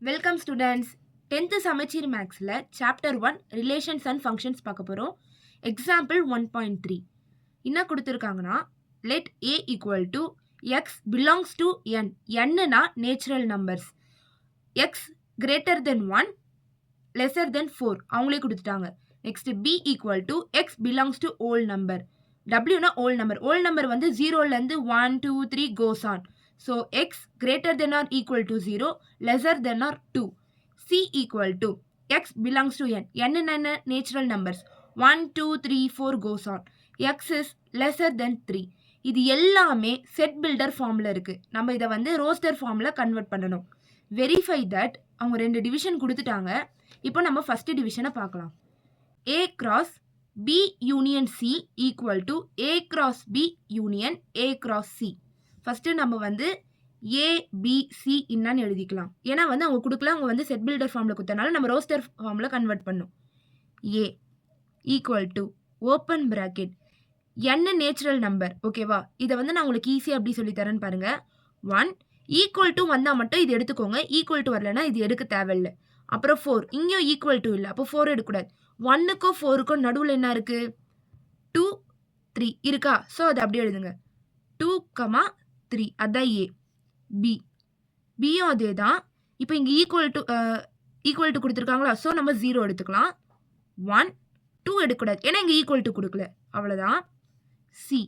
Welcome students. 10th சமச்சீர் மேக்ஸில் chapter 1 relations and functions பார்க்க போகிறோம். எக்ஸாம்பிள் 1.3 என்ன கொடுத்துருக்காங்கன்னா, let A equal to x belongs to N. என்னன்னா natural numbers. X greater than 1 lesser than 4 அவங்களே கொடுத்துட்டாங்க. Next B equal to x belongs to whole number. டபிள்யூனா ஓல் நம்பர். ஓல் நம்பர் வந்து 0லேருந்து 1 2 3 goes on. So, x greater than or equal to 0, lesser than or 2. C equal to x belongs to n. n என்ன natural numbers. 1, 2, 3, 4 goes on. x is lesser than 3. இது எல்லாமே set builder ஃபார்மில் இருக்குது. நம்ம இதை வந்து ரோஸ்டர் ஃபார்மில் convert பண்ணணும். வெரிஃபை தட் அவங்க 2 டிவிஷன் கொடுத்துட்டாங்க. இப்போ நம்ம ஃபர்ஸ்ட் டிவிஷனை பார்க்கலாம். a cross b union c equal to a cross b union a cross c. First நம்ம வந்து ஏபிசி என்னன்னு எழுதிக்கலாம். ஏன்னா வந்து அவங்க கொடுக்கல, அவங்க வந்து செட் பில்டர் ஃபார்மில் கொடுத்தனால நம்ம ரோஸ்டர் ஃபார்மில் கன்வெர்ட் பண்ணும். ஏ ஈக்குவல் டு ஓப்பன் ப்ராக்கெட் என்ன நேச்சுரல் நம்பர். ஓகேவா, இதை வந்து நான் உங்களுக்கு ஈஸியாக எப்படி சொல்லித்தரேன்னு பாருங்கள். 1 ஈக்குவல் டு வந்தால் மட்டும் இது எடுத்துக்கோங்க. ஈக்குவல் டு வரலன்னா இது எடுக்க தேவையில்லை. அப்புறம் 4 இங்கேயும் ஈக்குவல் டு இல்லை, அப்போ 4 எடுக்கக்கூடாது. 1க்கும் 4க்கும் நடுவில் என்ன இருக்குது? 2 3 இருக்கா? ஸோ அதை அப்படியே எழுதுங்க. 2, 3 அதான் ஏ. பியும் அதே தான். இப்போ இங்கே ஈக்குவல் டு கொடுத்துருக்காங்களா? ஸோ நம்ம 0 எடுத்துக்கலாம். 1 2 எடுக்கக்கூடாது, ஏன்னா இங்கே ஈக்குவல் டு கொடுக்கல, அவ்வளோதான். சி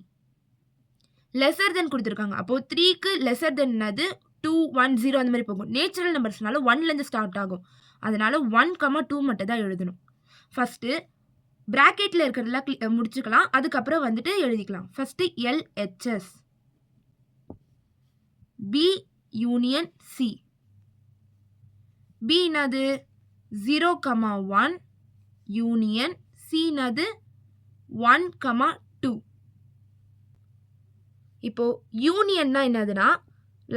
லெஸர் தென் கொடுத்துருக்காங்க. அப்போது 3க்கு லெஸர் தென் என்னது? 2 1 0 அந்த மாதிரி போகும். நேச்சுரல் நம்பர்ஸ்னால 1லேருந்து ஸ்டார்ட் ஆகும். அதனால 1, 2 மட்டும் தான் எழுதணும். ஃபஸ்ட்டு ப்ராக்கெட்டில் இருக்கிறதெல்லாம் முடிச்சுக்கலாம். அதுக்கப்புறம் வந்துட்டு எழுதிக்கலாம். First LHS B union C. B என்னது? 0, 1 union C என்னது? 1, 2. இப்போ யூனியன்னா என்னதுன்னா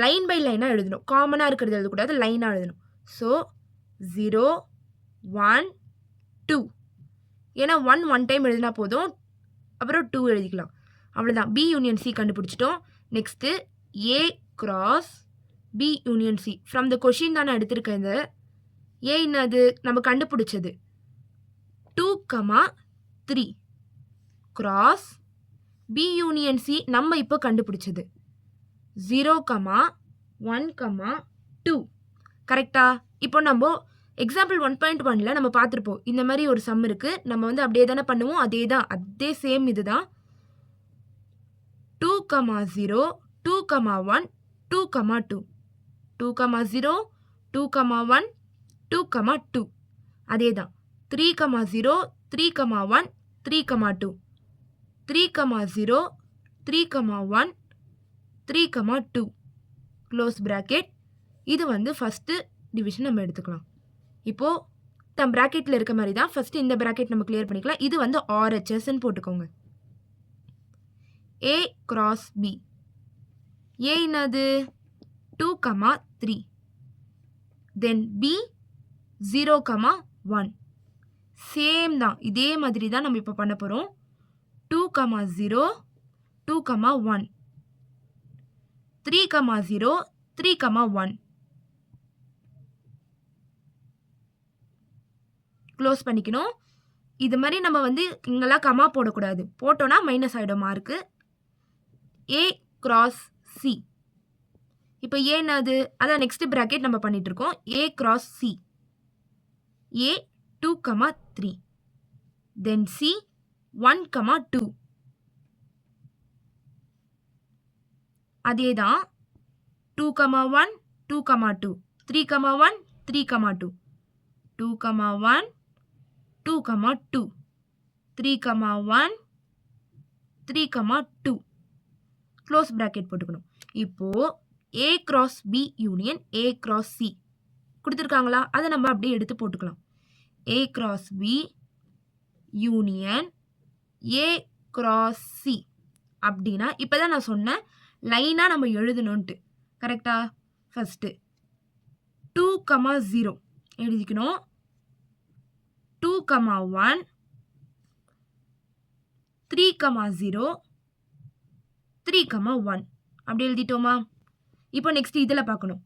லைன் பை லைனாக எழுதணும். காமனாக இருக்கிறது எழுதக்கூடாது, லைனாக எழுதணும். ஸோ 0 1 2. ஏன்னா 1 டைம் எழுதினா போதும், அப்புறம் 2 எழுதிக்கலாம், அவ்வளோதான். பி யூனியன் சி கண்டுபிடிச்சிட்டோம். Next A cross B union C. From the question தானே எடுத்திருக்கேன். இது ஏ என்னது? நம்ம கண்டுபிடிச்சது 2, 3 cross B union C நம்ம இப்போ கண்டுபிடிச்சது 0, 1, 2. கரெக்டா? இப்போ நம்ம எக்ஸாம்பிள் 1.1ல் நம்ம பார்த்துருப்போம். இந்த மாதிரி ஒரு சம் இருக்குது. நம்ம வந்து அப்படியே தானே பண்ணுவோம். அதே தான், அதே சேம் இது தான். 2, 0, 2, 1, 2, 2. 2, 0, 2, 1, 2, 2. அதே தான். 3, 0, 3, 1, 3, 2. 3, 0, 3, 1, 3, 2. Close bracket. இது வந்து ஃபஸ்ட்டு டிவிஷன் நம்ம எடுத்துக்கலாம். இப்போது தம் ப்ராக்கெட்டில் இருக்க மாதிரி தான். ஃபஸ்ட்டு இந்த ப்ராக்கெட் நம்ம கிளியர் பண்ணிக்கலாம். இது வந்து ஆர்ஹெச்எஸ்ன்னு போட்டுக்கோங்க. ஏ கிராஸ் பி. ஏ என்னது? 2, 3. தென் பி 0, 1. சேம் தான், இதே மாதிரி தான் நம்ம இப்போ பண்ண போகிறோம். 2, 0, 2, 1. 3, 0, 3, 1. க்ளோஸ் பண்ணிக்கணும். இது மாதிரி நம்ம வந்து இங்கெல்லாம் கமா போடக்கூடாது. போட்டோன்னா மைனஸ் ஆகிடும் மார்க்கு. ஏ கிராஸ் சி. இப்போ ஏன்னாது? அதான் நெக்ஸ்ட் ப்ராக்கெட் நம்ம பண்ணிட்டு இருக்கோம். ஏ கிராஸ் சி. ஏ 2, 3. தென் சி 1, 2. அதே தான். 2, 1, 2, 2. 3, 1, 3, 2. 2, 1, 2, 2. 3, 1, 3, 2. க்ளோஸ் ப்ராக்கெட் போட்டுக்கணும். இப்போது A cross B union A cross C கொடுத்துருக்காங்களா? அதை நம்ம அப்படியே எடுத்து போட்டுக்கலாம். A cross B union A cross C அப்படின்னா இப்போ தான் நான் சொன்னேன் லைனாக நம்ம எழுதணுன்ட்டு. கரெக்டா? ஃபஸ்ட்டு 2, 0 எழுதிக்கணும். 2, 1 3, 0 3, 1 அப்படி எழுதிட்டோமா? இப்போ நெக்ஸ்ட் இதில் பார்க்கணும்.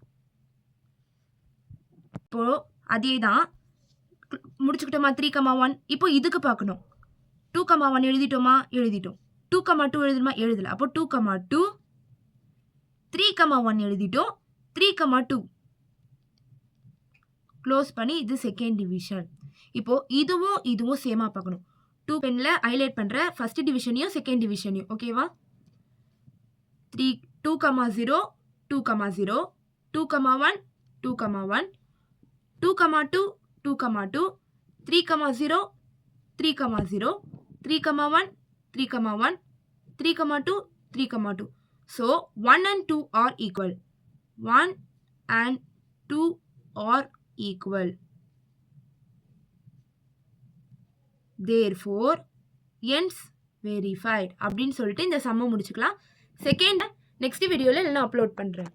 இப்போது அதே தான் முடிச்சுக்கிட்டோமா 3,1. இப்போ இதுக்கு பார்க்கணும். 2,1 எழுதிட்டோமா? எழுதிட்டோம். 2,2 எழுதணுமா? எழுதல. அப்போ 2,2 3,1 எழுதிட்டோம். 3,2 க்ளோஸ் பண்ணி இது செகண்ட் டிவிஷன். இப்போ இதுவும் சேமாக பார்க்கணும். 2 பென்ல ஹைலைட் பண்ணுற ஃபர்ஸ்ட் டிவிஷனையும் செகண்ட் டிவிஷனையும். ஓகேவா? 2,0 2,0 2,1 2,1 2,2 2,2 3,0 3,0 3,1 3,1 3,2 3,2. So 1 and 2 are equal. 1 and 2 are equal. Therefore ends verified அப்படின்னு சொல்லிட்டு இந்த சம்ம முடிச்சுக்கலாம். செகண்ட் நெக்ஸ்ட் வீடியோவில் நான் அப்லோட் பண்ணுறேன்.